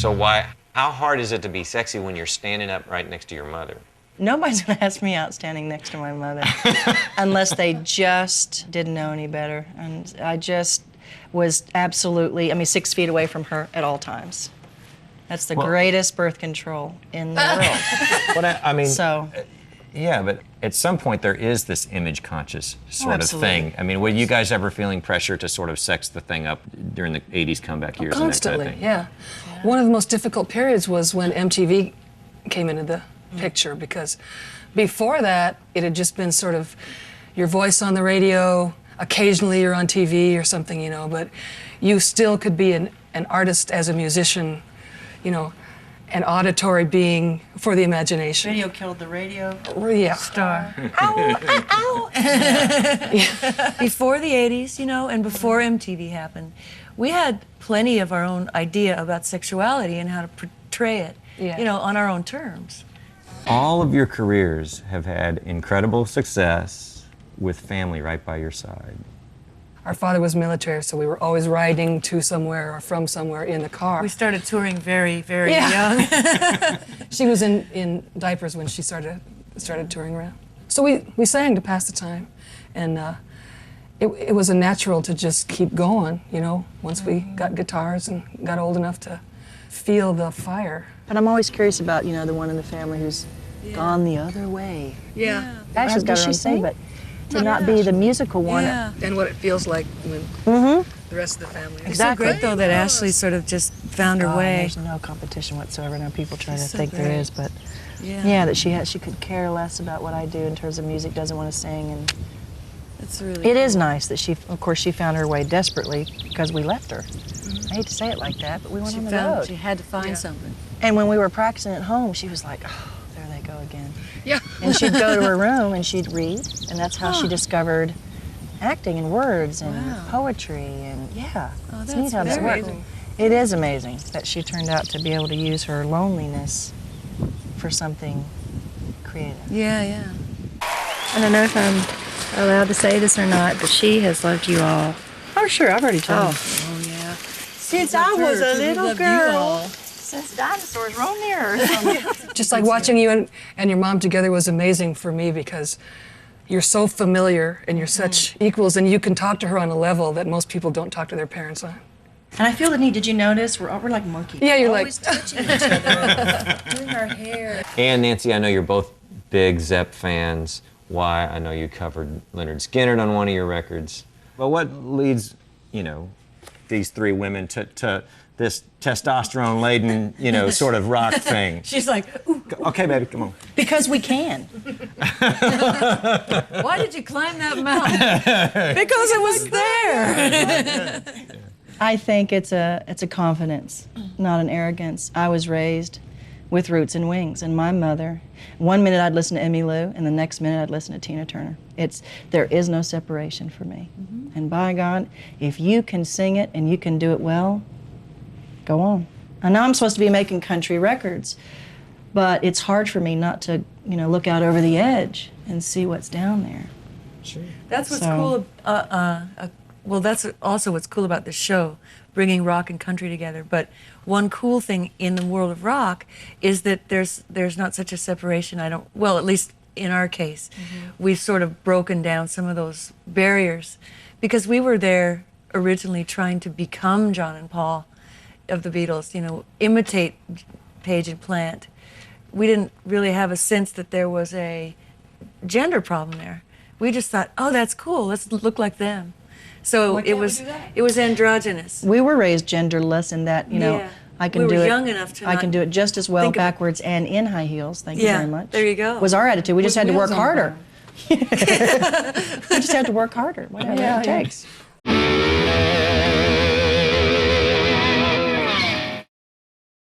So how hard is it to be sexy when you're standing up right next to your mother? Nobody's gonna ask me out standing next to my mother unless they just didn't know any better. And I just was absolutely, 6 feet away from her at all times. That's the greatest birth control in the world. But I mean, so. Yeah, but at some point there is this image conscious sort of thing. I mean, were you guys ever feeling pressure to sort of sex the thing up during the 80s comeback years? Constantly, and that kind of thing? yeah. One of the most difficult periods was when MTV came into the picture, because before that it had just been sort of your voice on the radio, occasionally you're on TV or something, you know, but you still could be an artist as a musician, you know, an auditory being for the imagination. Radio killed the radio star. Ow, ow, ow. Before the 80s, you know, and before MTV happened, we had plenty of our own idea about sexuality and how to portray it, you know, on our own terms. All of your careers have had incredible success with family right by your side. Our father was military, so we were always riding to somewhere or from somewhere in the car. We started touring very, very young. She was in diapers when she started touring around. So we sang to pass the time, and it was a natural to just keep going, you know, once we got guitars and got old enough to feel the fire. But I'm always curious about, you know, the one in the family who's gone the other way. Yeah. Ashley's got her own thing, but to not be the musical one. Yeah. And what it feels like when the rest of the family. It's so great, though, that Ashley sort of just found her way. There's no competition whatsoever. Now people try to think there is, but yeah, that she could care less about what I do in terms of music, doesn't want to sing, and it's really it is nice that she, of course, she found her way desperately because we left her. I hate to say it like that, but we went on the road. She had to find something. And when we were practicing at home, she was like, oh, there they go again. Yeah. And she'd go to her room and she'd read, and that's how she discovered acting and words and poetry, and it's neat how that works. It is amazing that she turned out to be able to use her loneliness for something creative. Yeah. I don't know if I'm allowed to say this or not, but she has loved you all. Oh, sure, I've already told you. Oh, yeah. Since I was a little girl, since dinosaurs roamed the earth. Just like watching you and your mom together was amazing for me, because you're so familiar and you're such equals, and you can talk to her on a level that most people don't talk to their parents on. And I feel the need. Did you notice? We're like monkeys. Yeah, you're always touching each other, doing our hair. And Nancy, I know you're both big Zepp fans. Why? I know you covered Leonard Skinner on one of your records. Well, what leads, you know, these three women to this testosterone-laden, you know, sort of rock thing? She's like, ooh, okay, baby, come on. because we can. Why did you climb that mountain? Because it was there. I think it's a confidence, not an arrogance. I was raised with roots and wings, and my mother, one minute I'd listen to Emmylou, and the next minute I'd listen to Tina Turner. There is no separation for me. And by God, if you can sing it and you can do it well, go on. I know I'm supposed to be making country records, but it's hard for me not to, you know, look out over the edge and see what's down there. Sure. That's what's cool. Well, that's also what's cool about this show, bringing rock and country together. But one cool thing in the world of rock is that there's not such a separation. Well, at least in our case, we've sort of broken down some of those barriers, because we were there originally trying to become John and Paul of the Beatles, you know, imitate Page and Plant. We didn't really have a sense that there was a gender problem there. We just thought, oh, that's cool, let's look like them. So it was androgynous. We were raised genderless in that, you know, I can we do were it. young enough to I can do it just as well backwards and in high heels. Thank you very much. There you go. Was our attitude. We just had to work harder. We just had to work harder, whatever it takes.